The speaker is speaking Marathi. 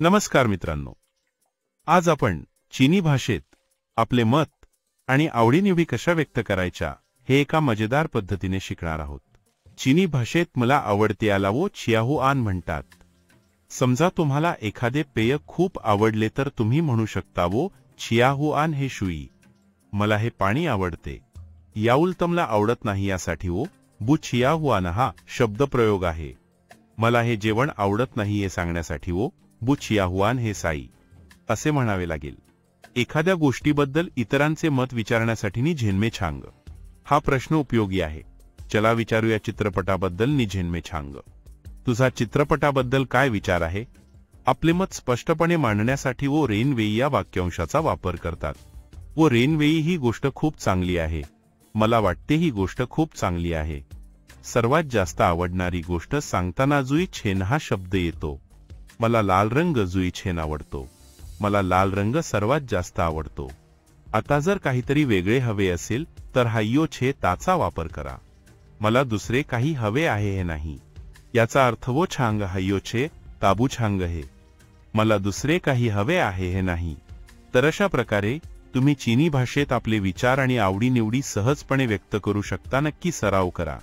नमस्कार मित्रांनो, आज आपण चीनी भाषेत आपले मत आणि आवडीनिवडी कशा व्यक्त करायच्या हे एका मजेदार पद्धतीने शिकणार आहोत। चीनी भाषेत मला आवडते याला वो चियाहुआन म्हणतात। समजा तुम्हाला एखादे पेय खूप आवडले तर तुम्ही म्हणू शकता वो चियाहुआन हे शुई, मला हे पाणी आवडते। याउलट मला आवडत नाही यासाठी वो बु चियाहुआन हा शब्दप्रयोग आहे। मला हे जेवण आवडत नाही हे सांगण्यासाठी वो बु चियाहुआन हे साई असे म्हणावे लागेल। एखाद्या गोष्टीबद्दल इतरांचे मत विचारण्यासाठी नि झेनमे छांग हा प्रश्न उपयोगी आहे। चला विचारूया चित्रपटाबद्दल नि झेनमे छांग। तुझा चित्रपटाबद्दल काय विचार आहे? आपले मत स्पष्टपणे मांडण्यासाठी वो रेनवेई या वाक्यांशाचा वापर करतात। वो रेनवेई ही गोष्ट खूप चांगली आहे, मला वाटते ही गोष्ट खूप चांगली आहे। सर्वात जास्त आवडणारी गोष्ट सांगताना जुई छेन हा शब्द येतो। मला लाल रंग जुई छेन आवडतो, मला लाल रंग सर्वात जास्त आवडतो। आता जर काहीतरी वेगळे हवे असेल तर हायो छे ताचा वापर करा। मला दुसरे काही हवे आहे हे नाही, याचा अर्थ वो छांग हायो छे ताबू छांग हे, मला दुसरे काही हवे आहे हे नाही। तर अशा प्रकारे तुम्ही चीनी भाषेत आपले विचार आणि आवडीनिवडी सहजपणे व्यक्त करू शकता। नक्की सराव करा।